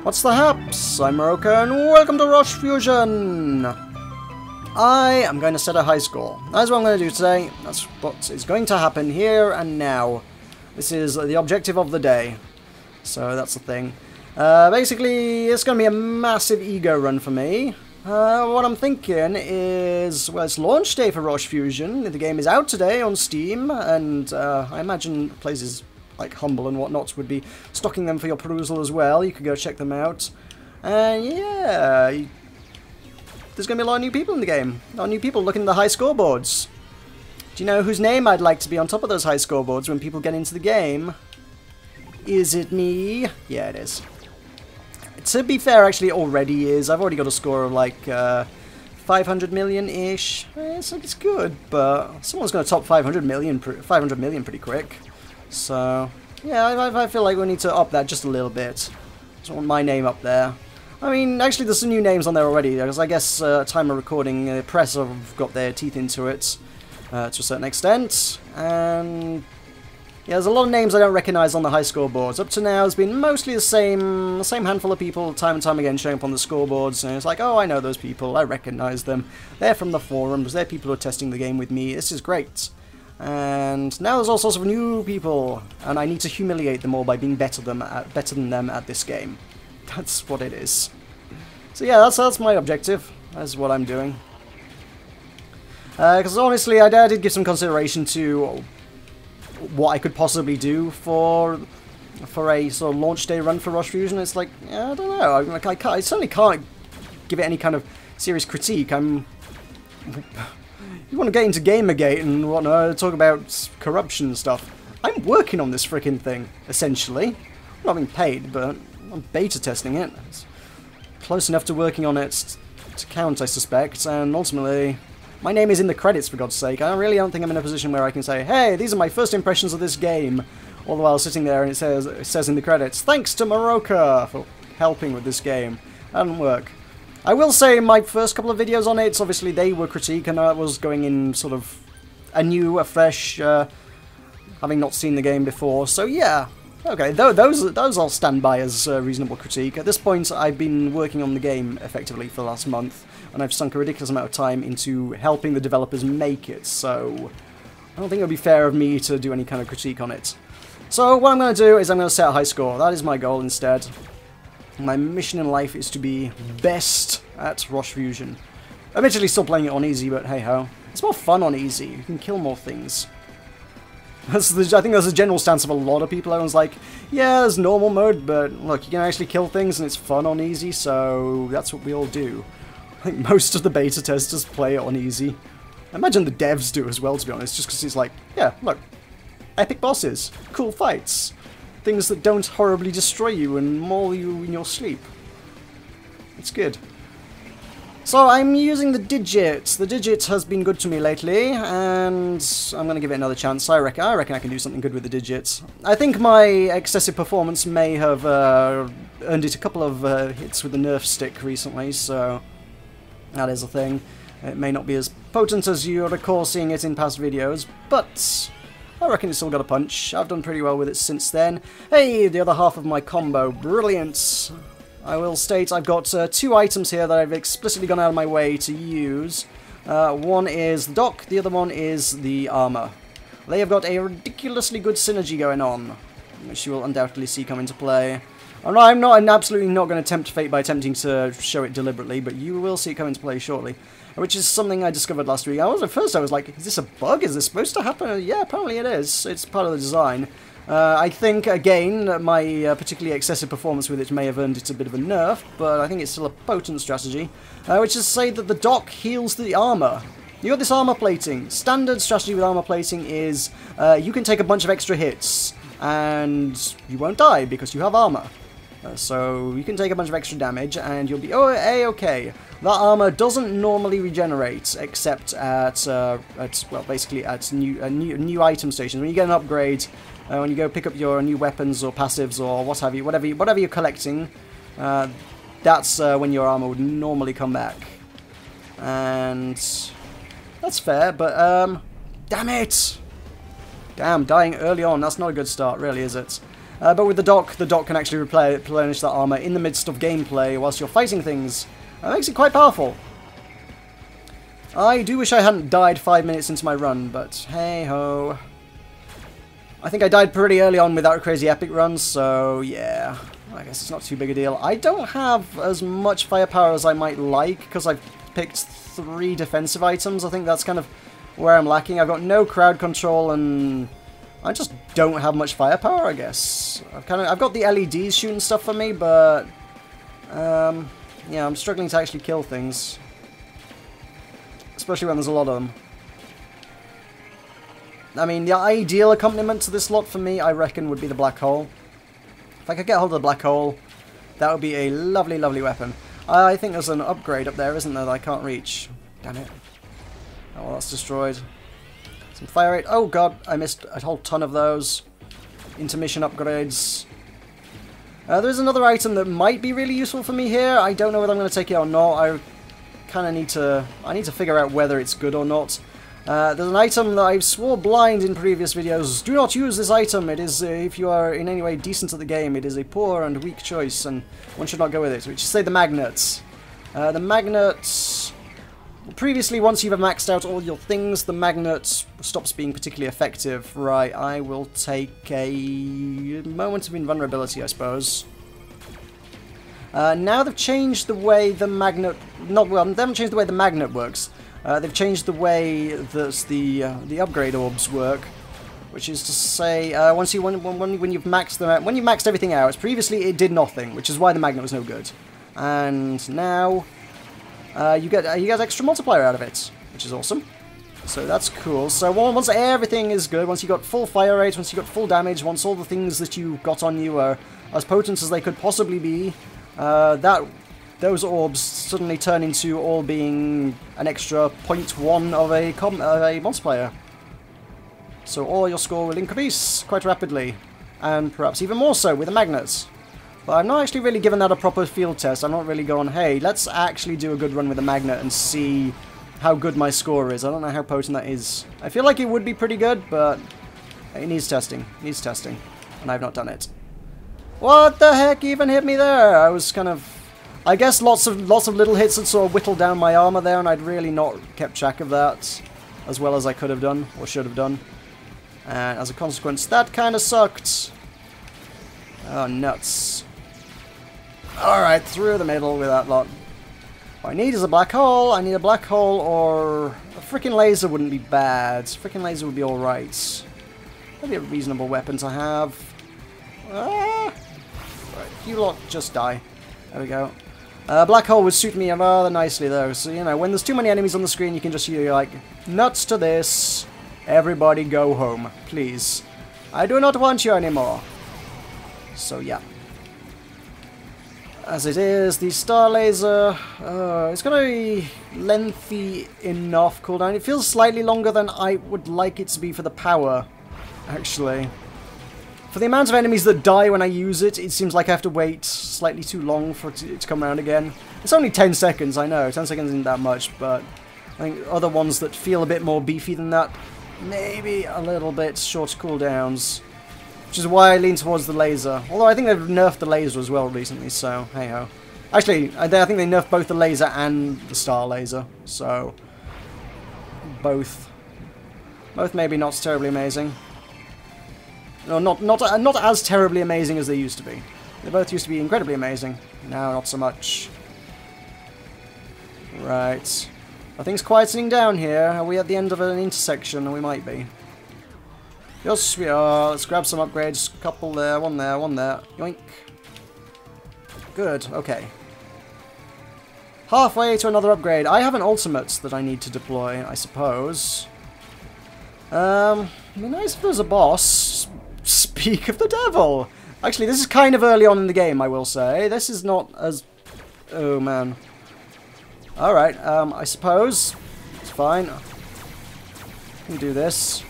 What's the haps? I'm Meroka and welcome to Roche Fusion! I am going to set a high score. That's what I'm going to do today. That's what is going to happen here and now. This is the objective of the day. So that's the thing. Basically, it's going to be a massive ego run for me. What I'm thinking is, well, it's launch day for Roche Fusion. The game is out today on Steam, and I imagine places like Humble and whatnot would be stocking them for your perusal as well. You could go check them out. And yeah, there's going to be a lot of new people in the game. A lot of new people looking at the high scoreboards. Do you know whose name I'd like to be on top of those high scoreboards when people get into the game? Is it me? Yeah, it is. To be fair, actually, it already is. I've already got a score of like 500 million-ish. It's good, but someone's going to top 500 million pretty quick. So, yeah, I feel like we need to up that just a little bit. Just want my name up there. I mean, actually, there's some new names on there already, because I guess time of recording, press have got their teeth into it to a certain extent. And yeah, there's a lot of names I don't recognise on the high scoreboards. Up to now, it's been mostly the same handful of people, time and time again, showing up on the scoreboards. And it's like, oh, I know those people, I recognise them. They're from the forums, they're people who are testing the game with me. This is great. And now there's all sorts of new people, and I need to humiliate them all by being better than them at this game. That's what it is. So yeah, that's my objective. That's what I'm doing. Because honestly, I did give some consideration to what I could possibly do for a sort of launch day run for Roche Fusion. It's like, yeah, I don't know. I certainly can't give it any kind of serious critique. You want to get into Gamergate and whatnot, talk about corruption and stuff. I'm working on this freaking thing, essentially. I'm not being paid, but I'm beta testing it. It's close enough to working on it to count, I suspect, and ultimately, my name is in the credits, for God's sake. I really don't think I'm in a position where I can say, hey, these are my first impressions of this game, all the while sitting there and it says in the credits, thanks to Meroka for helping with this game. That didn't work. I will say my first couple of videos on it, obviously they were critique, and I was going in sort of a fresh, having not seen the game before, so yeah. Okay, those I'll stand by as reasonable critique. At this point, I've been working on the game effectively for the last month, and I've sunk a ridiculous amount of time into helping the developers make it, so I don't think it would be fair of me to do any kind of critique on it. So what I'm going to do is I'm going to set a high score. That is my goal instead. My mission in life is to be best at Roche Fusion. I'm admittedly still playing it on easy, but hey-ho. It's more fun on easy. You can kill more things. I think that's the general stance of a lot of people. Everyone's like, yeah, there's normal mode, but look, you can actually kill things and it's fun on easy, so that's what we all do. I think most of the beta testers play it on easy. I imagine the devs do as well, to be honest, just because it's like, yeah, look, epic bosses, cool fights. Things that don't horribly destroy you and maul you in your sleep. It's good. So I'm using the Digit. The Digit has been good to me lately, and I'm going to give it another chance. I reckon I can do something good with the Digit. I think my excessive performance may have earned it a couple of hits with the Nerf stick recently, so that is a thing. It may not be as potent as you recall seeing it in past videos, but I reckon it's still got a punch. I've done pretty well with it since then. Hey, the other half of my combo. Brilliant. I will state I've got two items here that I've explicitly gone out of my way to use. One is the dock, the other one is the armor. They have got a ridiculously good synergy going on, which you will undoubtedly see come into play. I'm absolutely not going to tempt fate by attempting to show it deliberately, but you will see it come into play shortly. Which is something I discovered last week. At first I was like, is this a bug? Is this supposed to happen? Yeah, apparently it is. It's part of the design. I think, again, my particularly excessive performance with it may have earned it a bit of a nerf, but I think it's still a potent strategy. Which is to say that the dock heals the armor. You got this armor plating. Standard strategy with armor plating is you can take a bunch of extra hits, and you won't die because you have armor. So you can take a bunch of extra damage and you'll be A-okay. That armor doesn't normally regenerate except at well, basically at new item stations. When you get an upgrade, when you go pick up your new weapons or passives or what have you, whatever you're collecting, that's when your armor would normally come back. And that's fair, but damn it! Damn, dying early on, that's not a good start, really, is it? But with the dock can actually replenish that armor in the midst of gameplay whilst you're fighting things. That makes it quite powerful. I do wish I hadn't died 5 minutes into my run, but hey-ho. I think I died pretty early on without a crazy epic run, so yeah. I guess it's not too big a deal. I don't have as much firepower as I might like, because I've picked 3 defensive items. I think that's kind of where I'm lacking. I've got no crowd control, and I just don't have much firepower, I guess. I've got the LEDs shooting stuff for me, but yeah, I'm struggling to actually kill things. Especially when there's a lot of them. I mean, the ideal accompaniment to this lot for me, I reckon, would be the black hole. If I could get hold of the black hole, that would be a lovely, lovely weapon. I think there's an upgrade up there, isn't there, that I can't reach. Damn it. Oh, well, that's destroyed. Some fire rate. Oh, God, I missed a whole ton of those. Intermission upgrades. There's another item that might be really useful for me here. I don't know whether I'm going to take it or not. I kind of need to figure out whether it's good or not. There's an item that I swore blind in previous videos. Do not use this item. It is, if you are in any way decent at the game, it is a poor and weak choice, and one should not go with it. Which is, say, the magnets. The magnets... Previously, once you've maxed out all your things, the magnet stops being particularly effective. Right, I will take a moment of invulnerability, I suppose. Now they've changed the way the magnet... they haven't changed the way the magnet works. They've changed the way that the upgrade orbs work, which is to say, when you've maxed them out, when you've maxed everything out, previously it did nothing, which is why the magnet was no good, and now you get extra multiplier out of it, which is awesome. So that's cool. So once everything is good, once you got full fire rate, once you got full damage, once all the things that you got on you are as potent as they could possibly be, those orbs suddenly turn into all being an extra 0.1 of a multiplier. So all your score will increase quite rapidly, and perhaps even more so with the magnets. But I've not actually really given that a proper field test. I'm not really going, hey, let's actually do a good run with the magnet and see how good my score is. I don't know how potent that is. I feel like it would be pretty good, but it needs testing. It needs testing, and I've not done it. What the heck even hit me there? I was kind of... I guess lots of little hits had sort of whittled down my armor there, and I'd really not kept track of that as well as I could have done, or should have done. And as a consequence, that kind of sucked. Oh, nuts. Alright, through the middle with that lot. What I need is a black hole. I need a black hole, or a freaking laser wouldn't be bad. Freaking laser would be alright. That'd be a reasonable weapon to have. Right, you lot just die. There we go. Black hole would suit me rather nicely though, so you know, when there's too many enemies on the screen you can just hear like, nuts to this, everybody go home, please. I do not want you anymore. So yeah. As it is, the star laser, it's going to be lengthy enough cooldown. It feels slightly longer than I would like it to be for the power, actually. For the amount of enemies that die when I use it, it seems like I have to wait slightly too long for it to come around again. It's only 10 seconds, I know. 10 seconds isn't that much, but I think other ones that feel a bit more beefy than that, maybe a little bit shorter cooldowns. Which is why I lean towards the laser. Although I think they've nerfed the laser as well recently, so hey-ho. Actually, I think they nerfed both the laser and the star laser, so... both. Both maybe not terribly amazing. No, not as terribly amazing as they used to be. They both used to be incredibly amazing. Now, not so much. Right. Are things quietening down here? Are we at the end of an intersection? We might be. Yes, we are. Let's grab some upgrades. Couple there, one there, one there. Yoink. Good, okay. Halfway to another upgrade. I have an ultimate that I need to deploy, I suppose. It'd be nice if there was a boss. Speak of the devil! Actually, this is kind of early on in the game, I will say. This is not as... oh, man. Alright, I suppose. It's fine. I can do this.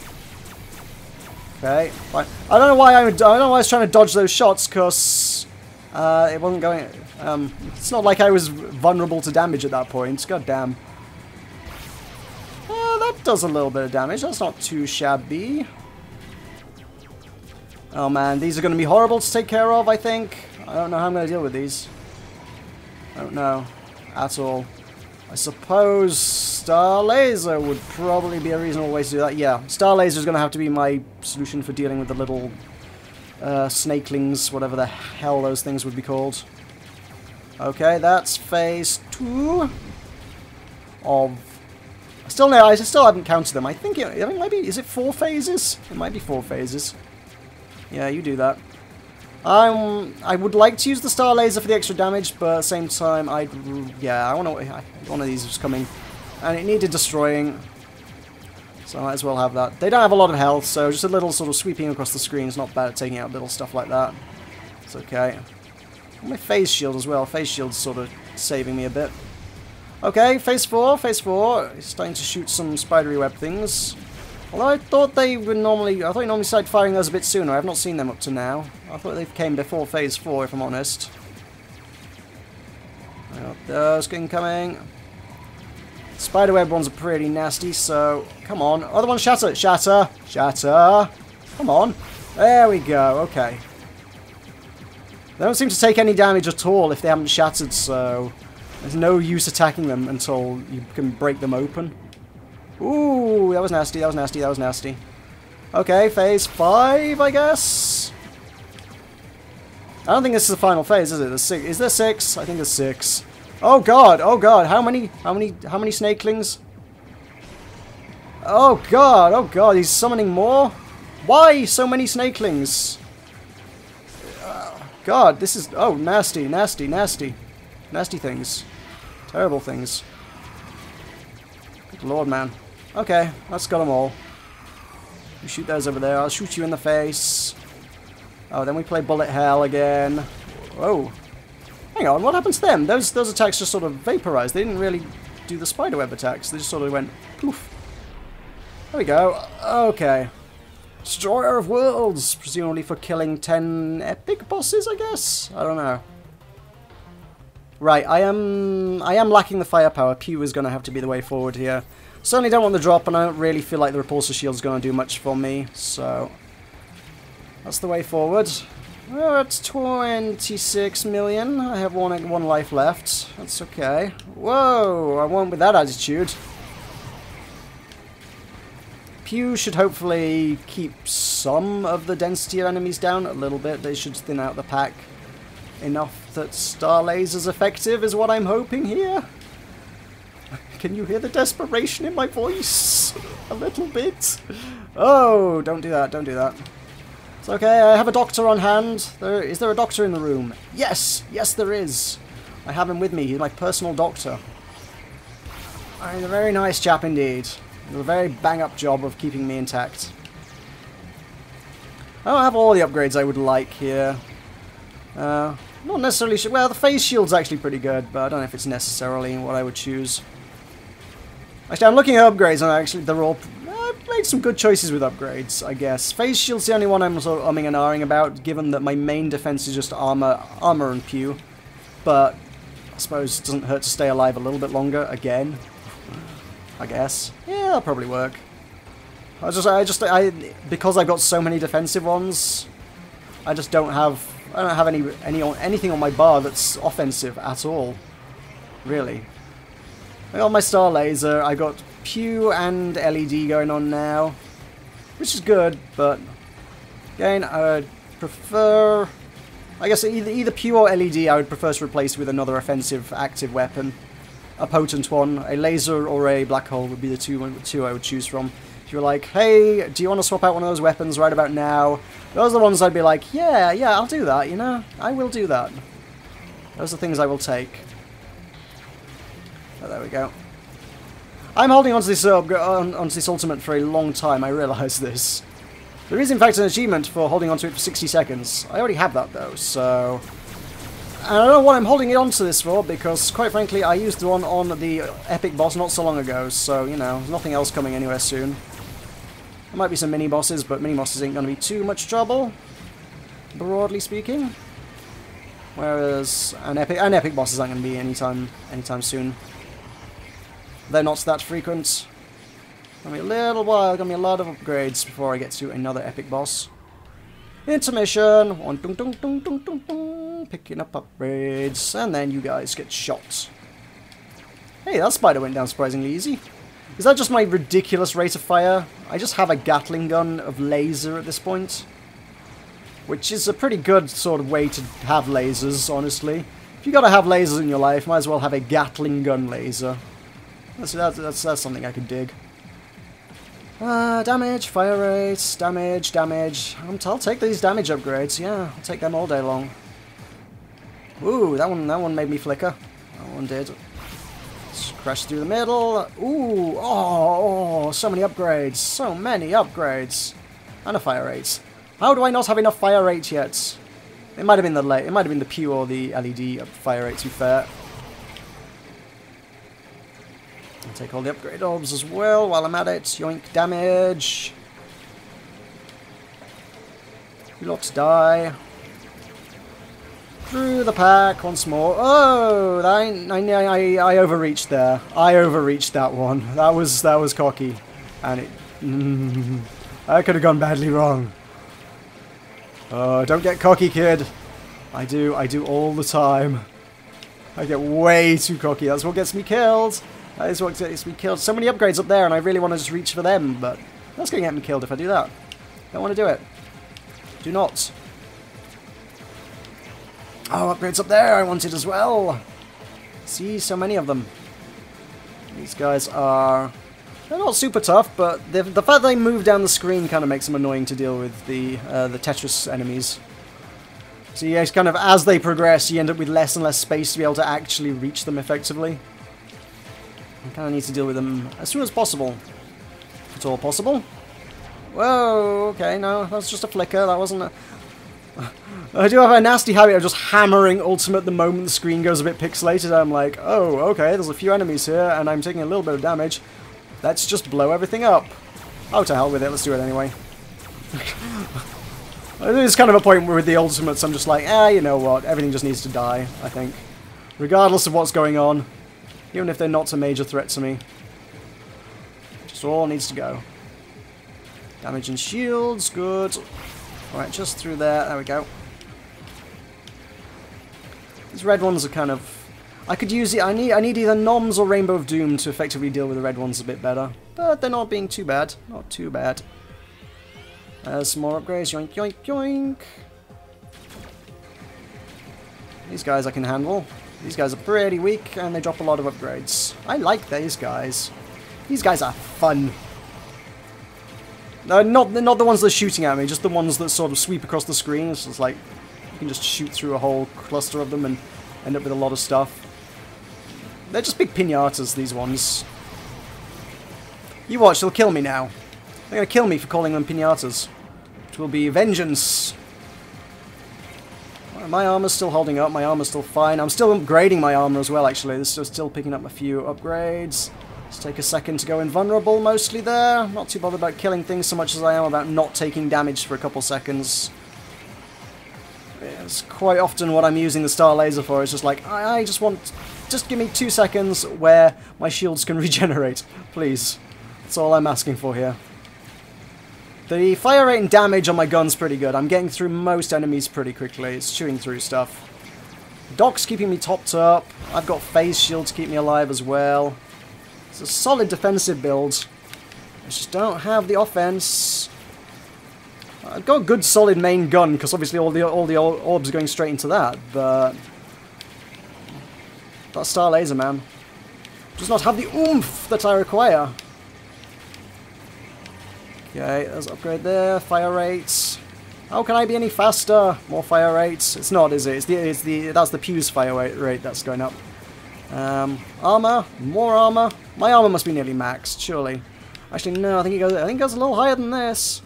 Okay, fine. I don't know why I was trying to dodge those shots, because it wasn't going... it's not like I was vulnerable to damage at that point. God damn. That does a little bit of damage. That's not too shabby. Oh man, these are going to be horrible to take care of, I think. I don't know how I'm going to deal with these. I don't know. At all. I suppose Star Laser would probably be a reasonable way to do that. Yeah, Star Laser is going to have to be my solution for dealing with the little snakelings, whatever the hell those things would be called. Okay, that's phase 2 of... I still haven't counted them. I think it might be... Is it 4 phases? It might be 4 phases. Yeah, you do that. I would like to use the Star Laser for the extra damage, but at the same time, one of these was coming, and it needed destroying, so I might as well have that. They don't have a lot of health, so just a little sort of sweeping across the screen is not bad at taking out little stuff like that. It's okay. My phase shield as well. Phase shield's sort of saving me a bit. Okay, phase 4. Phase 4. It's starting to shoot some spidery web things. Although I thought they would normally... I thought you normally started firing those a bit sooner. I have not seen them up to now. I thought they came before phase 4, if I'm honest. I got those incoming. Spiderweb ones are pretty nasty, so... Come on. Other one, shatter! Shatter! Shatter! Come on. There we go. Okay. They don't seem to take any damage at all if they haven't shattered, so... There's no use attacking them until you can break them open. Ooh, that was nasty, that was nasty, that was nasty. Okay, phase 5, I guess? I don't think this is the final phase, is it? Is there 6? I think there's 6. Oh god, how many snakelings? Oh god, he's summoning more? Why so many snakelings? God, this is... Oh, nasty, nasty, nasty. Nasty things. Terrible things. Good lord, man. Okay, that's got them all. You shoot those over there. I'll shoot you in the face. Oh, then we play bullet hell again. Whoa. Hang on, what happened to them? Those attacks just sort of vaporized. They didn't really do the spiderweb attacks. They just sort of went poof. There we go. Okay. Destroyer of Worlds, presumably for killing 10 epic bosses, I guess? I don't know. Right, I am lacking the firepower. Pew is going to have to be the way forward here. Certainly don't want the drop, and I don't really feel like the repulsor shield is going to do much for me, so that's the way forward. We're at 26 million. I have one life left. That's okay. Whoa, I won't with that attitude. Pew should hopefully keep some of the density of enemies down a little bit. They should thin out the pack enough that Star Laser's effective is what I'm hoping here. Can you hear the desperation in my voice? A little bit. Oh, don't do that, don't do that. It's okay, I have a doctor on hand. Is there a doctor in the room? Yes, yes there is. I have him with me, he's my personal doctor. He's a very nice chap indeed. He does a very bang-up job of keeping me intact. I don't have all the upgrades I would like here. Not necessarily... Well, the phase shield's actually pretty good, but I don't know if it's necessarily what I would choose. Actually, I'm looking at upgrades, and actually they're all... I've made some good choices with upgrades, I guess. Phase shield's the only one I'm sort of umming and ahhing about, given that my main defense is just armor and pew. But I suppose it doesn't hurt to stay alive a little bit longer, again. I guess. Yeah, that'll probably work. Because I've got so many defensive ones, I just don't have... I don't have anything on my bar that's offensive at all. Really. I got my Star Laser, I got Pew and LED going on now. Which is good, but... Again, I would prefer... I guess either Pew or LED I would prefer to replace with another offensive active weapon. A potent one. A laser or a black hole would be the two I would choose from. If you're like, hey, do you want to swap out one of those weapons right about now? Those are the ones I'd be like, yeah, I'll do that, you know? I will do that. Those are things I will take. Oh, there we go. I'm holding onto this ultimate for a long time, I realise this. There is in fact an achievement for holding onto it for 60 seconds. I already have that though, so... And I don't know what I'm holding it onto this for, because quite frankly I used one on the epic boss not so long ago, so, you know, there's nothing else coming anywhere soon. There might be some mini-bosses, but mini-bosses ain't going to be too much trouble, broadly speaking. Whereas an epic bosses aren't going to be anytime soon. They're not that frequent. Gonna be a little while, gonna be a lot of upgrades before I get to another epic boss. Intermission. One, dun, dun, dun, dun, dun, dun. Picking up upgrades. And then you guys get shot. Hey, that spider went down surprisingly easy. Is that just my ridiculous rate of fire? I just have a Gatling gun of laser at this point. Which is a pretty good sort of way to have lasers, honestly. If you gotta have lasers in your life, might as well have a Gatling gun laser. That's something I could dig. Damage, fire rates, damage. I'll take these damage upgrades, yeah. I'll take them all day long. Ooh, that one made me flicker. That one did. Let's crash through the middle. Ooh, oh, so many upgrades. So many upgrades. And a fire rate. How do I not have enough fire rate yet? It might have been the Pew or the LED fire rate, to be fair. I'll take all the upgrade orbs as well while I'm at it. Yoink, damage. You lot die. Through the pack once more. Oh, I overreached there. I overreached that one. That was cocky, and it. I could have gone badly wrong. Oh, don't get cocky, kid. I do all the time. I get way too cocky. That's what gets me killed. That is what gets me killed. So many upgrades up there, and I really want to just reach for them, but that's going to get me killed if I do that. Don't want to do it. Do not. Oh, upgrades up there I wanted as well. See, so many of them. These guys are... They're not super tough, but the fact they move down the screen kind of makes them annoying to deal with, the Tetris enemies. So yeah, it's kind of, as they progress, you end up with less and less space to be able to actually reach them effectively. I kind of need to deal with them as soon as possible. If it's all possible. Whoa, okay, no, that's just a flicker, that wasn't a... I do have a nasty habit of just hammering ultimate the moment the screen goes a bit pixelated. I'm like, oh, okay, there's a few enemies here, and I'm taking a little bit of damage. Let's just blow everything up. Oh, to hell with it, let's do it anyway. There's kind of a point where with the ultimates I'm just like, you know what, everything just needs to die, I think. Regardless of what's going on. Even if they're not a major threat to me. Just all needs to go. Damage and shields, good. Alright, just through there we go. These red ones are kind of... I could use it. I need either Noms or Rainbow of Doom to effectively deal with the red ones a bit better. But they're not being too bad. Not too bad. Some more upgrades. Yoink, yoink, yoink. These guys I can handle. These guys are pretty weak, and they drop a lot of upgrades. I like these guys. These guys are fun. No, not the ones that are shooting at me, just the ones that sort of sweep across the screen. It's just like, you can just shoot through a whole cluster of them and end up with a lot of stuff. They're just big piñatas, these ones. You watch, they'll kill me now. They're going to kill me for calling them piñatas. It will be vengeance. My armor's still holding up, my armor's still fine. I'm still upgrading my armor as well, actually. This is still picking up a few upgrades. Let's take a second to go invulnerable, mostly there. Not too bothered about killing things so much as I am about not taking damage for a couple seconds. It's quite often what I'm using the Star Laser for. It's just like, I just want... Just give me 2 seconds where my shields can regenerate, please. That's all I'm asking for here. The fire rate and damage on my gun's pretty good. I'm getting through most enemies pretty quickly. It's chewing through stuff. Doc's keeping me topped up. I've got phase shield to keep me alive as well. It's a solid defensive build. I just don't have the offense. I've got a good solid main gun because obviously all the orbs are going straight into that, but that Star Laser, man, does not have the oomph that I require. Okay, there's an upgrade there. Fire rates. How can I be any faster? More fire rates. It's not, is it? That's the Pew's fire rate that's going up. Armor. More armor. My armor must be nearly maxed, surely. Actually, no. I think it goes a little higher than this.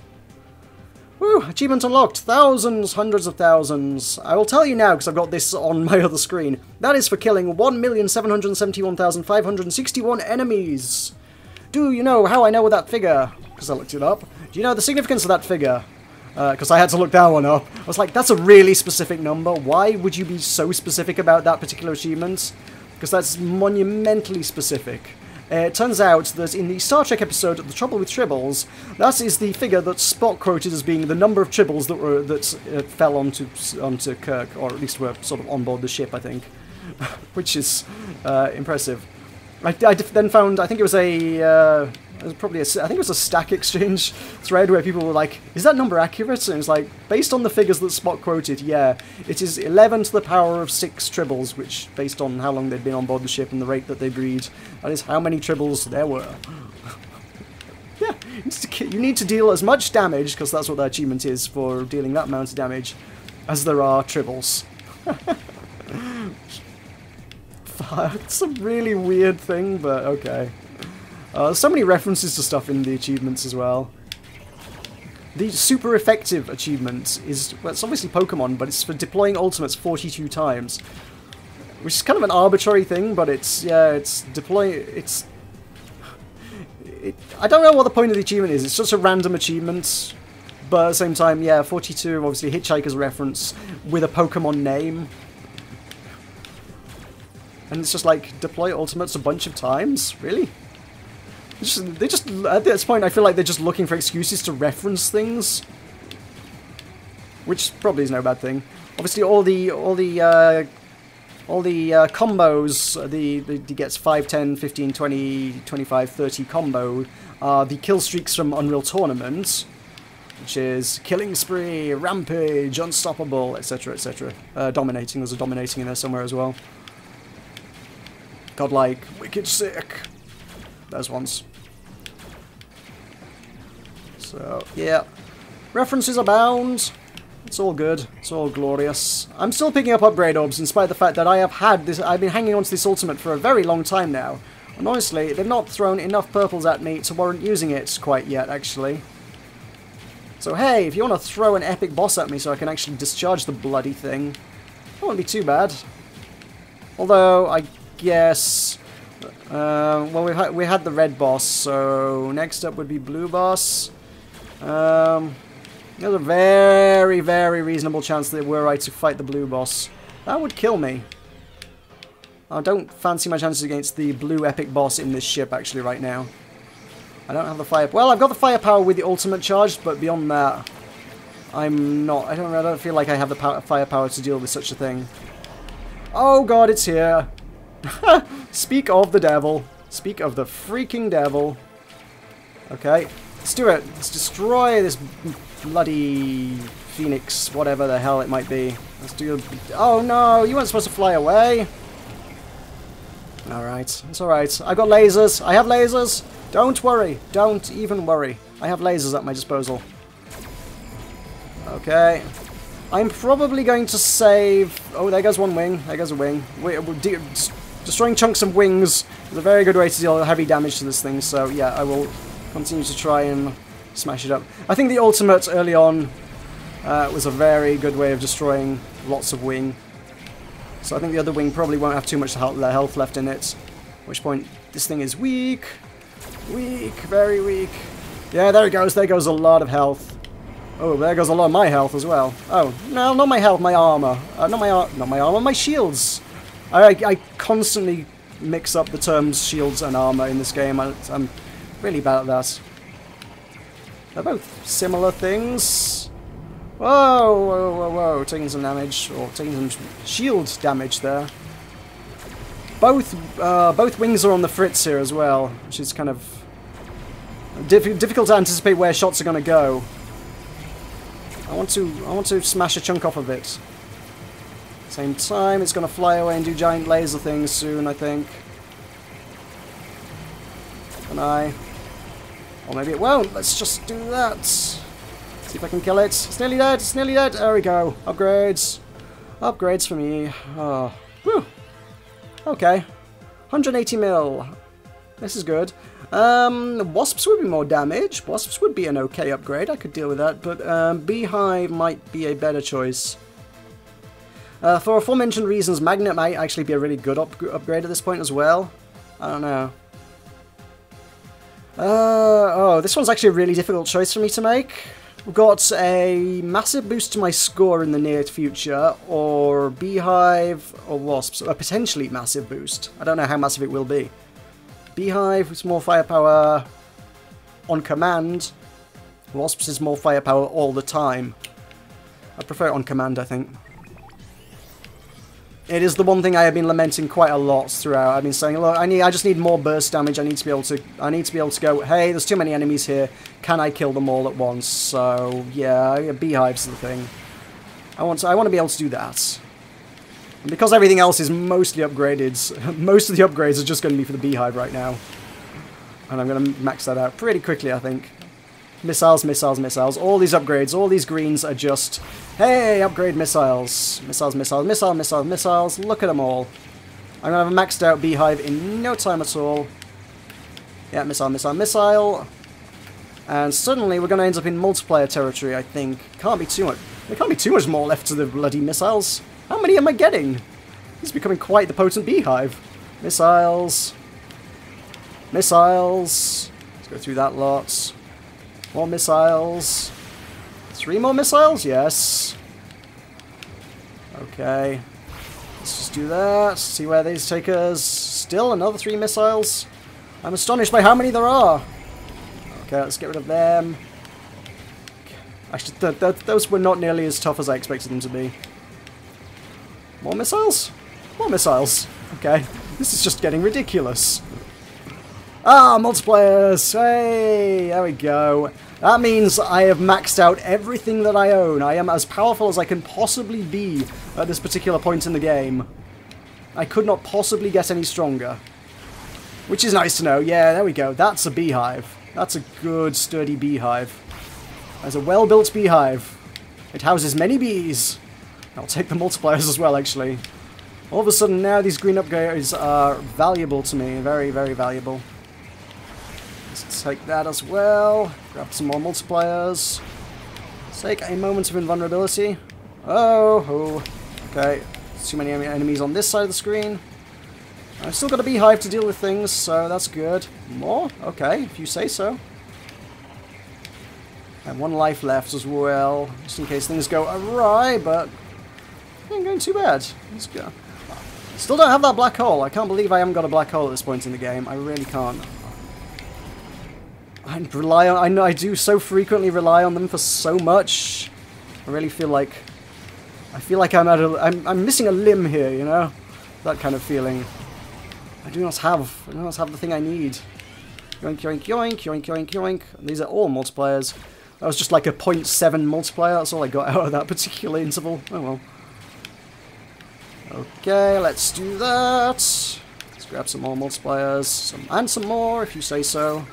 Woo! Achievement unlocked. Thousands, hundreds of thousands. I will tell you now because I've got this on my other screen. That is for killing 1,771,561 enemies. Do you know how I know that figure? Because I looked it up. Do you know the significance of that figure? Because I had to look that one up. I was like, that's a really specific number. Why would you be so specific about that particular achievement? Because that's monumentally specific. It turns out that in the Star Trek episode The Trouble with Tribbles, that is the figure that Spock quoted as being the number of Tribbles that fell onto Kirk, or at least were sort of on board the ship, I think, which is impressive. I then found, I think it was I think it was a Stack Exchange thread where people were like, is that number accurate? And it's like, based on the figures that Spock quoted, yeah, it is 11 to the power of 6 Tribbles, which, based on how long they'd been on board the ship and the rate that they breed, that is how many Tribbles there were. Yeah, you need to deal as much damage, because that's what the achievement is for dealing that amount of damage, as there are Tribbles. It's a really weird thing, but okay. There's so many references to stuff in the achievements as well. The super effective achievement is, well, it's obviously Pokemon, but it's for deploying ultimates 42 times. Which is kind of an arbitrary thing, but it's, yeah, it's deploying, I don't know what the point of the achievement is, it's just a random achievement, but at the same time, yeah, 42, obviously Hitchhiker's reference with a Pokemon name. And it's just like, deploy ultimates a bunch of times? Really? They just, at this point, I feel like they're just looking for excuses to reference things. Which probably is no bad thing. Obviously, all the combos, the gets 5, 10, 15, 20, 25, 30 combo, are the kill streaks from Unreal Tournament, which is Killing Spree, Rampage, Unstoppable, etc., etc. Dominating, there's a Dominating in there somewhere as well. Godlike, Wicked Sick. Those ones. So, yeah. References abound. It's all good. It's all glorious. I'm still picking up upgrade orbs in spite of the fact that I've been hanging on to this ultimate for a very long time now. And honestly, they've not thrown enough purples at me to warrant using it quite yet, actually. So hey, if you want to throw an epic boss at me so I can actually discharge the bloody thing, that won't be too bad. Although, I guess... well, we had the red boss, so next up would be blue boss. There's a very, very reasonable chance that were I to fight the blue boss, that would kill me. I don't fancy my chances against the blue epic boss in this ship actually right now. I don't have the fire. Well, I've got the firepower with the ultimate charged, but beyond that, I'm not. I don't feel like I have the firepower to deal with such a thing. Oh God, it's here. Speak of the devil. Speak of the freaking devil. Okay, let's do it. Let's destroy this bloody phoenix, whatever the hell it might be. Let's do... Oh no, you weren't supposed to fly away. Alright, it's alright. I've got lasers. I have lasers. Don't worry. Don't even worry. I have lasers at my disposal. Okay. I'm probably going to save... Oh, there goes one wing. There goes a wing. Destroying chunks of wings is a very good way to deal heavy damage to this thing, so yeah, I will continue to try and smash it up. I think the ultimate early on was a very good way of destroying lots of wing. So I think the other wing probably won't have too much health left in it. At which point, this thing is weak. Weak, very weak. Yeah, there it goes. There goes a lot of health. Oh, there goes a lot of my health as well. Oh, no, not my health, my armor. Not my armor, my shields. I constantly mix up the terms shields and armor in this game. I'm really bad at that. They're both similar things. Whoa, whoa, whoa, whoa. Taking some damage, or taking some shield damage there. Both wings are on the fritz here as well, which is kind of difficult to anticipate where shots are going to go. I want to smash a chunk off of it. Same time, it's going to fly away and do giant laser things soon, I think. Can I? Or maybe it won't. Let's just do that. See if I can kill it. It's nearly dead. It's nearly dead. There we go. Upgrades. Upgrades for me. Oh. Whew. Okay. 180 mil. This is good. Wasps would be more damage. Wasps would be an okay upgrade. I could deal with that. But Beehive might be a better choice. For aforementioned reasons, Magnet might actually be a really good upgrade at this point as well. I don't know. Oh, this one's actually a really difficult choice for me to make. We've got a massive boost to my score in the near future, or Beehive, or Wasps. A potentially massive boost. I don't know how massive it will be. Beehive is more firepower on command. Wasps is more firepower all the time. I prefer it on command, I think. It is the one thing I have been lamenting quite a lot throughout. I've been saying, look, I just need more burst damage. I need to be able to go, hey, there's too many enemies here. Can I kill them all at once? So yeah, Beehive's the thing. I want to be able to do that. And because everything else is mostly upgraded, most of the upgrades are just going to be for the Beehive right now. And I'm going to max that out pretty quickly, I think. Missiles, missiles, missiles. All these upgrades, all these greens are just, hey, upgrade missiles. Missiles, missiles, missiles, missiles, missiles. Look at them all. I'm going to have a maxed out Beehive in no time at all. Yeah, missile, missile, missile. And suddenly we're going to end up in multiplayer territory, I think. Can't be too much. There can't be too much more left to the bloody missiles. How many am I getting? He's becoming quite the potent Beehive. Missiles. Missiles. Let's go through that lot. More missiles. 3 more missiles? Yes. Okay. Let's just do that. See where these take us. Still another 3 missiles. I'm astonished by how many there are. Okay, let's get rid of them. Actually, those were not nearly as tough as I expected them to be. More missiles? More missiles. Okay. This is just getting ridiculous. Ah, multipliers! Hey! There we go. That means I have maxed out everything that I own. I am as powerful as I can possibly be at this particular point in the game. I could not possibly get any stronger. Which is nice to know. Yeah, there we go. That's a Beehive. That's a good, sturdy Beehive. That's a well-built Beehive. It houses many bees. I'll take the multipliers as well, actually. All of a sudden, now these green upgrades are valuable to me. Very, very valuable. Let's take that as well. Grab some more multipliers. Let's take a moment of invulnerability. Oh. Okay. Too many enemies on this side of the screen. I've still got a Beehive to deal with things, so that's good. More? Okay, if you say so. And 1 life left as well, just in case things go awry, but ain't going too bad. Let's go. Still don't have that black hole. I can't believe I haven't got a black hole at this point in the game. I really can't. I do so frequently rely on them for so much. I really feel like I'm missing a limb here, you know? That kind of feeling. I do not have the thing I need. Yoink, yoink, yoink, yoink, yoink, yoink. These are all multipliers. That was just like a 0.7 multiplier. That's all I got out of that particular interval. Oh well. Okay, let's do that. Let's grab some more multipliers. And some more, if you say so.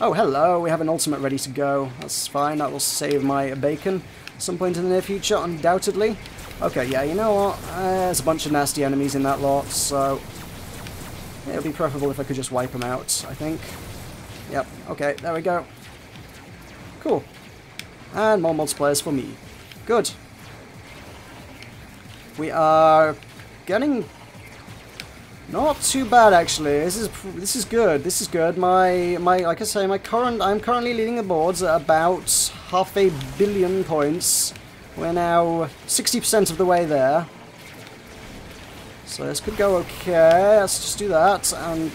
Oh, hello. We have an ultimate ready to go. That's fine. That will save my bacon at some point in the near future, undoubtedly. Okay, yeah, you know what? There's a bunch of nasty enemies in that lot, so it would be preferable if I could just wipe them out, I think. Yep, okay, there we go. Cool. And more multipliers for me. Good. We are getting not too bad, actually. This is good. This is good. Like I say, I'm currently leading the boards at about 500 million points. We're now 60% of the way there. So this could go okay. Let's just do that. And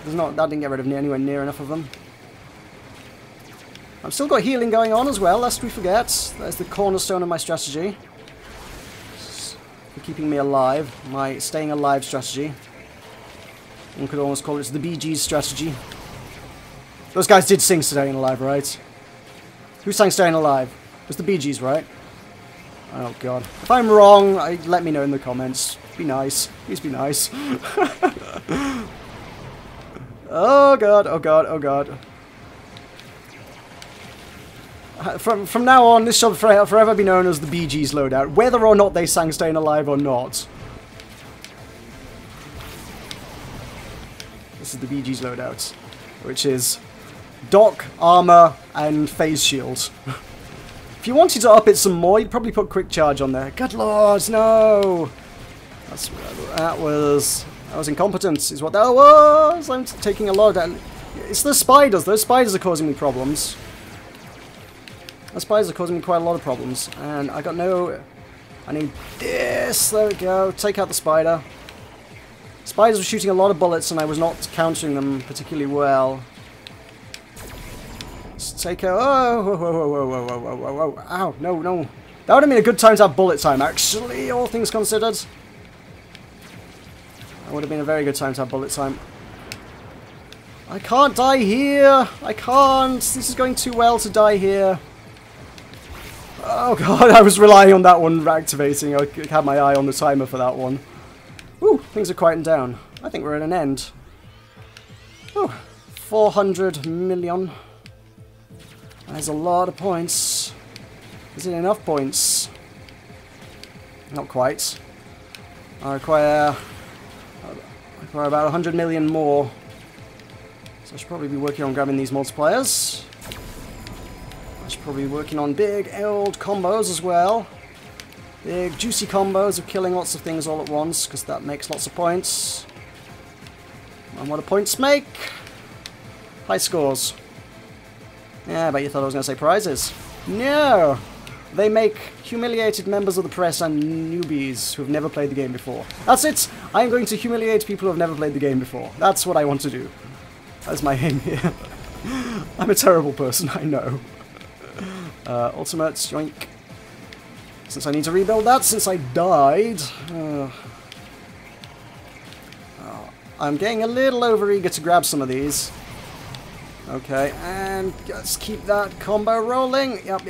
that didn't get rid of anywhere near enough of them. I've still got healing going on as well, lest we forget. That's the cornerstone of my strategy. For keeping me alive. My staying alive strategy. One could almost call it the Bee Gees strategy. Those guys did sing Staying Alive, right? Who sang Staying Alive? It was the Bee Gees, right? Oh god. If I'm wrong, let me know in the comments. Be nice. Please be nice. Oh god, oh god, oh god. From now on, this shall forever be known as the Bee Gees loadout, whether or not they sang Staying Alive or not. This is the Bee Gees loadout, which is Doc, Armor, and Phase Shield. If you wanted to up it some more, you'd probably put Quick Charge on there. Good lord, no! That was incompetence, is what that was! I'm taking a lot of that. It's the spiders. Those spiders are causing me problems. The spiders are causing me quite a lot of problems. And I got no... I need this. There we go. Take out the spider. Spiders were shooting a lot of bullets and I was not countering them particularly well. Let's take a... Oh, whoa, whoa, whoa, whoa, whoa, whoa, whoa, whoa. Ow, no, no. That would have been a good time to have bullet time, actually, all things considered. That would have been a very good time to have bullet time. I can't die here. I can't. This is going too well to die here. Oh, God, I was relying on that one activating. I had my eye on the timer for that one. Ooh, things are quieting down. I think we're at an end. Oh, 400 million. That's a lot of points. Is it enough points? Not quite. I require about 100 million more. So I should probably be working on grabbing these multipliers. I should probably be working on big old combos as well. Big juicy combos of killing lots of things all at once, because that makes lots of points. And what do points make? High scores. Yeah, I bet you thought I was going to say prizes. No! They make humiliated members of the press and newbies who have never played the game before. That's it! I'm going to humiliate people who have never played the game before. That's what I want to do. That's my aim here. I'm a terrible person, I know. Ultimates, yoink. Since I need to rebuild that, since I died. I'm getting a little overeager to grab some of these. Okay, and let's keep that combo rolling. Yep.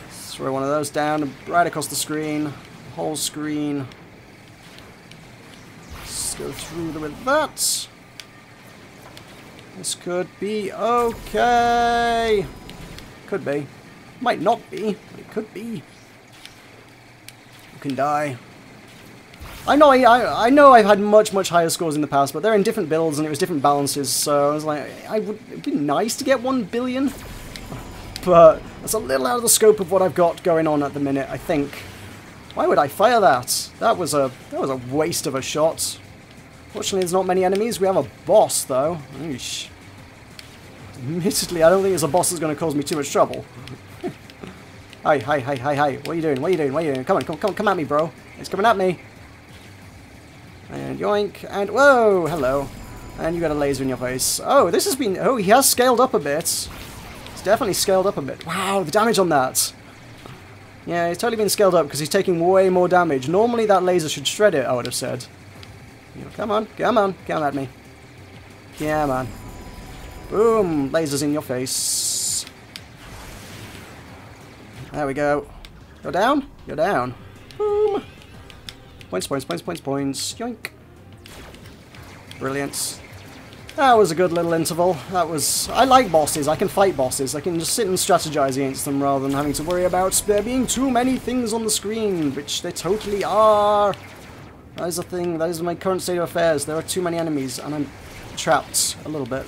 Let's throw one of those down right across the screen. Whole screen. Let's go through with that. This could be okay. Could be. Might not be, but it could be. You can die. I know I've had much higher scores in the past, but they're in different builds and it was different balances, so I was like, it'd be nice to get 1 billion, but that's a little out of the scope of what I've got going on at the minute, I think. Why would I fire that? That was a waste of a shot. Fortunately, there's not many enemies. We have a boss, though. Eesh. Admittedly, I don't think it's a boss that's going to cause me too much trouble. Hi. What are you doing? Come at me, bro. It's coming at me. And yoink, and whoa, hello. And you got a laser in your face. Oh, this has been, he has scaled up a bit. It's definitely scaled up a bit. Wow, the damage on that. Yeah, he's totally been scaled up because he's taking way more damage. Normally that laser should shred it, I would have said. Come on, come at me. Come on. Boom, lasers in your face. There we go. Go down, you're down. Boom. Points. Yoink. Brilliant. That was a good little interval. That was... I like bosses. I can fight bosses. I can just sit and strategize against them rather than having to worry about there being too many things on the screen, which they totally are. That is the thing. That is my current state of affairs. There are too many enemies, and I'm trapped a little bit.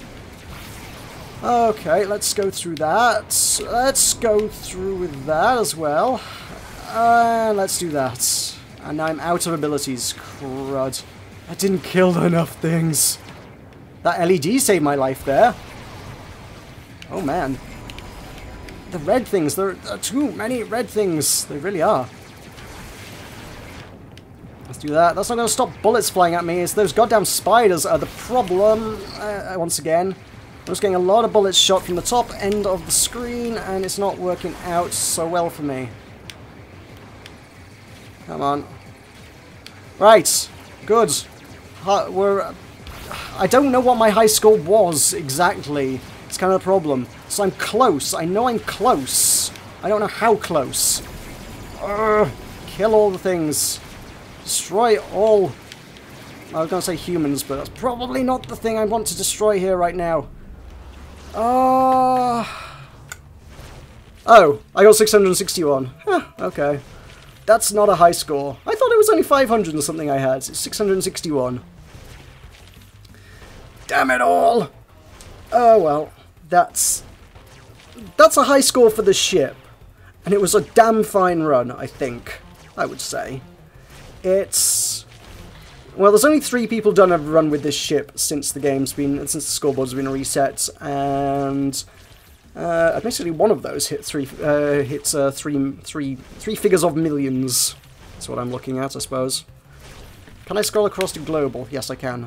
Okay, let's go through that. Let's go through with that as well. Let's do that. And now I'm out of abilities. Crud. I didn't kill enough things. That LED saved my life there. Oh man. The red things. There are too many red things. They really are. Let's do that. That's not going to stop bullets flying at me. It's those goddamn spiders are the problem. Once again. I'm just getting a lot of bullets shot from the top end of the screen, and it's not working out so well for me. Come on. Right. Good. I don't know what my high score was exactly. It's kind of a problem. So I'm close. I know I'm close. I don't know how close. Kill all the things. Destroy all... I was going to say humans, but that's probably not the thing I want to destroy here right now. Oh, I got 661. Huh, okay. That's not a high score. I thought it was only 500 and something I had. It's 661. Damn it all! Oh well, that's a high score for the ship. And it was a damn fine run, I think. I would say. It's... Well, there's only 3 people done a run with this ship since the since the scoreboard's been reset, and admittedly one of those hit three figures of millions. That's what I'm looking at, I suppose. Can I scroll across to global? Yes, I can.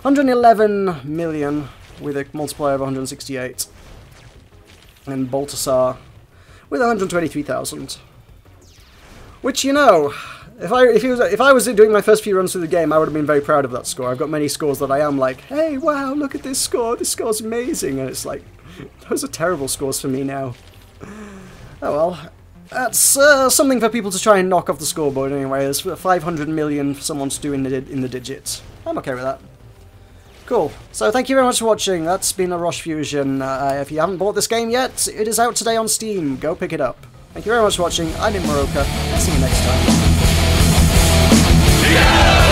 111 million with a multiplier of 168. And Baltasar with 123,000. Which, you know, if I was doing my first few runs through the game, I would have been very proud of that score. I've got many scores that I am like, hey, wow, look at this score. This score's amazing. And it's like, those are terrible scores for me now. Oh well. That's something for people to try and knock off the scoreboard anyway. There's 500 million for someone to do in the digits. I'm okay with that. Cool. So thank you very much for watching. That's been a Roche Fusion. If you haven't bought this game yet, it is out today on Steam. Go pick it up. Thank you very much for watching. I'm in Meroka. I'll see you next time. Yeah!